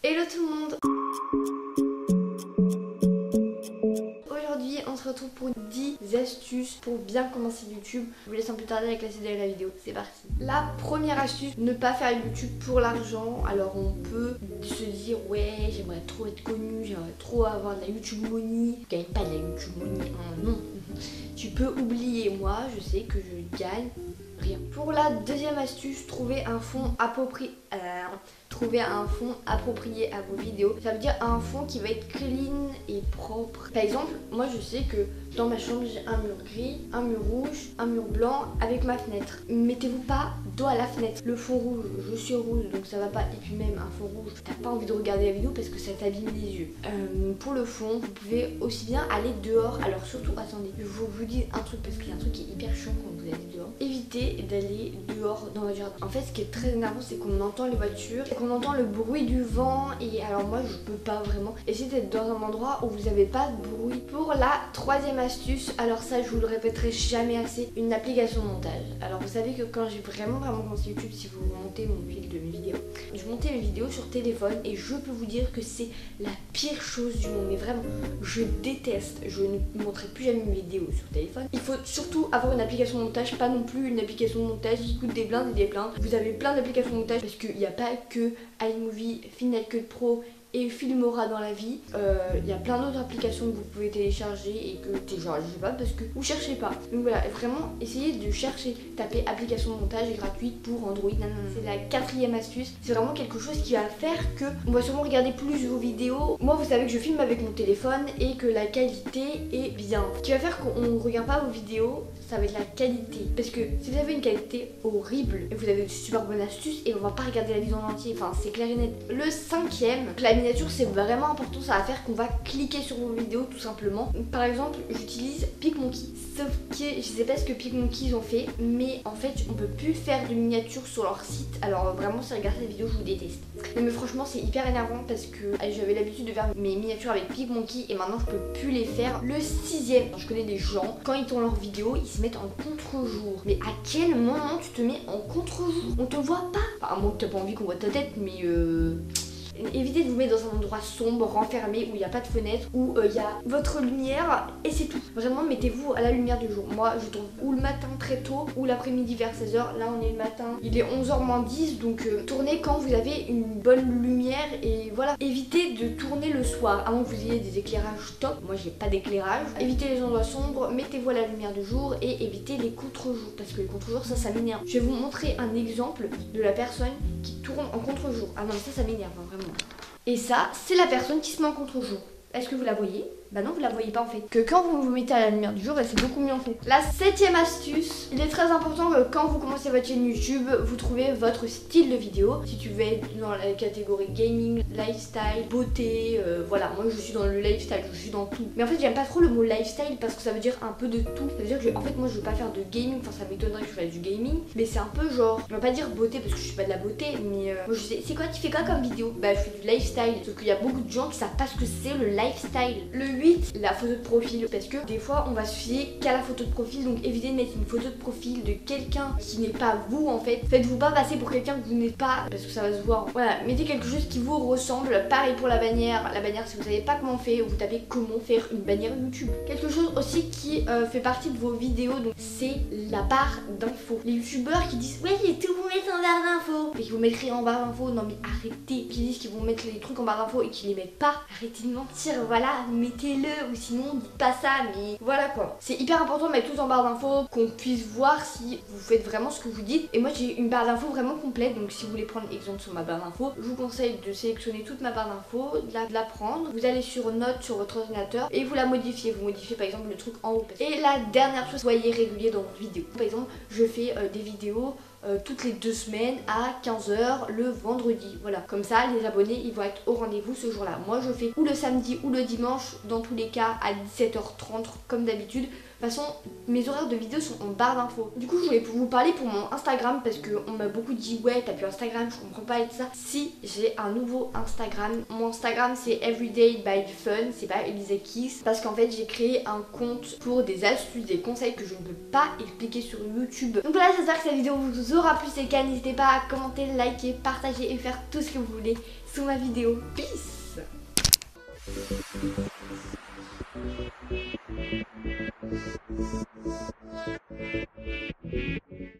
Hello tout le monde. Aujourd'hui on se retrouve pour 10 astuces pour bien commencer YouTube. Je vous laisse un peu tarder avec la CD de la vidéo, c'est parti. La première astuce, ne pas faire YouTube pour l'argent. Alors on peut se dire ouais j'aimerais trop être connu, j'aimerais trop avoir de la YouTube money. Je gagne pas de la YouTube money, hein, non. Tu peux oublier, moi je sais que je gagne rien. Pour la deuxième astuce, trouver un fond approprié. À vos vidéos. Ça veut dire un fond qui va être clean et propre. Par exemple, moi je sais que dans ma chambre j'ai un mur gris, un mur rouge, un mur blanc avec ma fenêtre. Mettez-vous pas dos à la fenêtre. Le fond rouge, je suis rouge donc ça va pas. Et puis même un fond rouge, t'as pas envie de regarder la vidéo parce que ça t'abîme les yeux. Pour le fond, vous pouvez aussi bien aller dehors. Alors surtout, attendez, je vous dis un truc parce qu'il y a un truc qui est hyper chiant quand vous allez dehors. Évitez d'aller dehors dans votre jardin. En fait, ce qui est très énervant, c'est qu'on entend les voitures, qu'on entend le bruit du vent. Et alors moi, je peux pas vraiment. Essayez d'être dans un endroit où vous avez pas de bruit. Pour la troisième astuce, alors ça, je vous le répéterai jamais assez, une application de montage. Alors vous savez que quand j'ai vraiment commencé YouTube, si vous montez mon fil de mes vidéos, je montais mes vidéos sur téléphone et je peux vous dire que c'est la pire chose du monde. Mais vraiment, je déteste. Je ne montrerai plus jamais mes vidéos sur téléphone. Il faut surtout avoir une application de montage, pas non plus une application de montage qui coûte des blindes et des blindes. Vous avez plein d'applications de montage parce qu'il n'y a pas que iMovie, Final Cut Pro et Filmora dans la vie. Il y a plein d'autres applications que vous pouvez télécharger et que téléchargez pas parce que vous cherchez pas. Donc voilà, vraiment essayez de chercher, tapez application de montage gratuite pour Android. C'est la quatrième astuce. C'est vraiment quelque chose qui va faire que on va sûrement regarder plus vos vidéos. Moi vous savez que je filme avec mon téléphone et que la qualité est bien. Ce qui va faire qu'on ne regarde pas vos vidéos, ça va être la qualité. Parce que si vous avez une qualité horrible et vous avez de super bonnes astuces et on va pas regarder la vidéo en entier, enfin c'est clair et net. Le cinquième, la miniature c'est vraiment important, ça va faire qu'on va cliquer sur vos vidéos tout simplement. Par exemple, j'utilise PicMonkey. Sauf que je sais pas ce que PicMonkey ils ont fait, mais en fait on peut plus faire de miniatures sur leur site. Alors vraiment si vous regardez cette vidéo, je vous déteste. Mais franchement c'est hyper énervant parce que j'avais l'habitude de faire mes miniatures avec PicMonkey et maintenant je peux plus les faire. Le sixième, je connais des gens, quand ils tournent leurs vidéos, ils se mettent en contre-jour. Mais à quel moment tu te mets en contre-jour? On te voit pas. Enfin, à moins que t'as pas envie qu'on voit ta tête, mais évitez de vous mettre dans un endroit sombre, renfermé, où il n'y a pas de fenêtre, où il y a votre lumière et c'est tout. Vraiment, mettez-vous à la lumière du jour. Moi, je tourne ou le matin très tôt, ou l'après-midi vers 16h. Là, on est le matin, il est 11h moins 10, donc tournez quand vous avez une bonne lumière et voilà. Évitez de tourner le soir, à moins que vous ayez des éclairages top. Moi, j'ai pas d'éclairage. Évitez les endroits sombres, mettez-vous à la lumière du jour et évitez les contre-jours, parce que les contre-jours, ça m'énerve. Je vais vous montrer un exemple de la personne qui tourne en contre-jour. Ah non, mais ça m'énerve, hein, vraiment. Et ça, c'est la personne qui se met en contre-jour. Est-ce que vous la voyez? Bah non, vous la voyez pas en fait. Que quand vous vous mettez à la lumière du jour, bah, c'est beaucoup mieux en fait. La septième astuce, il est très important que quand vous commencez votre chaîne YouTube, vous trouvez votre style de vidéo. Si tu veux être dans la catégorie gaming, lifestyle, beauté, voilà. Moi je suis dans le lifestyle, je suis dans tout. Mais en fait j'aime pas trop le mot lifestyle parce que ça veut dire un peu de tout. Ça veut dire que en fait moi je veux pas faire de gaming, enfin ça m'étonnerait que je fasse du gaming. Mais c'est un peu genre, je vais pas dire beauté parce que je suis pas de la beauté, mais moi je sais, c'est quoi, tu fais quoi comme vidéo? Bah je fais du lifestyle. Sauf qu'il y a beaucoup de gens qui savent pas ce que c'est le lifestyle. Le 8, la photo de profil, parce que des fois on va se fier qu'à la photo de profil, donc évitez de mettre une photo de profil de quelqu'un qui n'est pas vous en fait. Faites-vous pas passer pour quelqu'un que vous n'êtes pas parce que ça va se voir. Voilà, mettez quelque chose qui vous ressemble. Pareil pour la bannière. La bannière, si vous savez pas comment faire, vous tapez comment faire une bannière YouTube. Quelque chose aussi qui fait partie de vos vidéos, donc c'est la barre d'infos. Les youtubeurs qui disent ouais j'ai tout vous mettre en barre d'infos et qui vous mettent en barre d'infos, non mais arrêtez. Qui disent qu'ils vont mettre les trucs en barre d'infos et qui les mettent pas, arrêtez de mentir, voilà, mettez-le. Ou sinon dites pas ça, mais voilà quoi. C'est hyper important de mettre tout en barre d'infos, qu'on puisse voir si vous faites vraiment ce que vous dites. Et moi j'ai une barre d'infos vraiment complète, donc si vous voulez prendre exemple sur ma barre d'infos, je vous conseille de sélectionner toute ma barre d'infos, de la prendre, vous allez sur notes sur votre ordinateur et vous la modifiez. Vous modifiez par exemple le truc en haut. Et la dernière chose, soyez régulier dans vos vidéos. Par exemple, je fais des vidéos toutes les 2 semaines à 15h le vendredi. Voilà, comme ça les abonnés ils vont être au rendez-vous ce jour-là. Moi je fais ou le samedi ou le dimanche, dans tous les cas à 17h30 comme d'habitude. toute façon, mes horaires de vidéos sont en barre d'infos. Du coup, je voulais vous parler pour mon Instagram parce qu'on m'a beaucoup dit ouais, t'as plus Instagram, je comprends pas et tout ça. Si, j'ai un nouveau Instagram. Mon Instagram c'est Everyday by Fun, c'est pas Elisa Kiss, parce qu'en fait j'ai créé un compte pour des astuces, des conseils que je ne peux pas expliquer sur YouTube. Donc voilà, j'espère que cette vidéo vous aura plu. C'est le cas, n'hésitez pas à commenter, liker, partager et faire tout ce que vous voulez sous ma vidéo. Peace.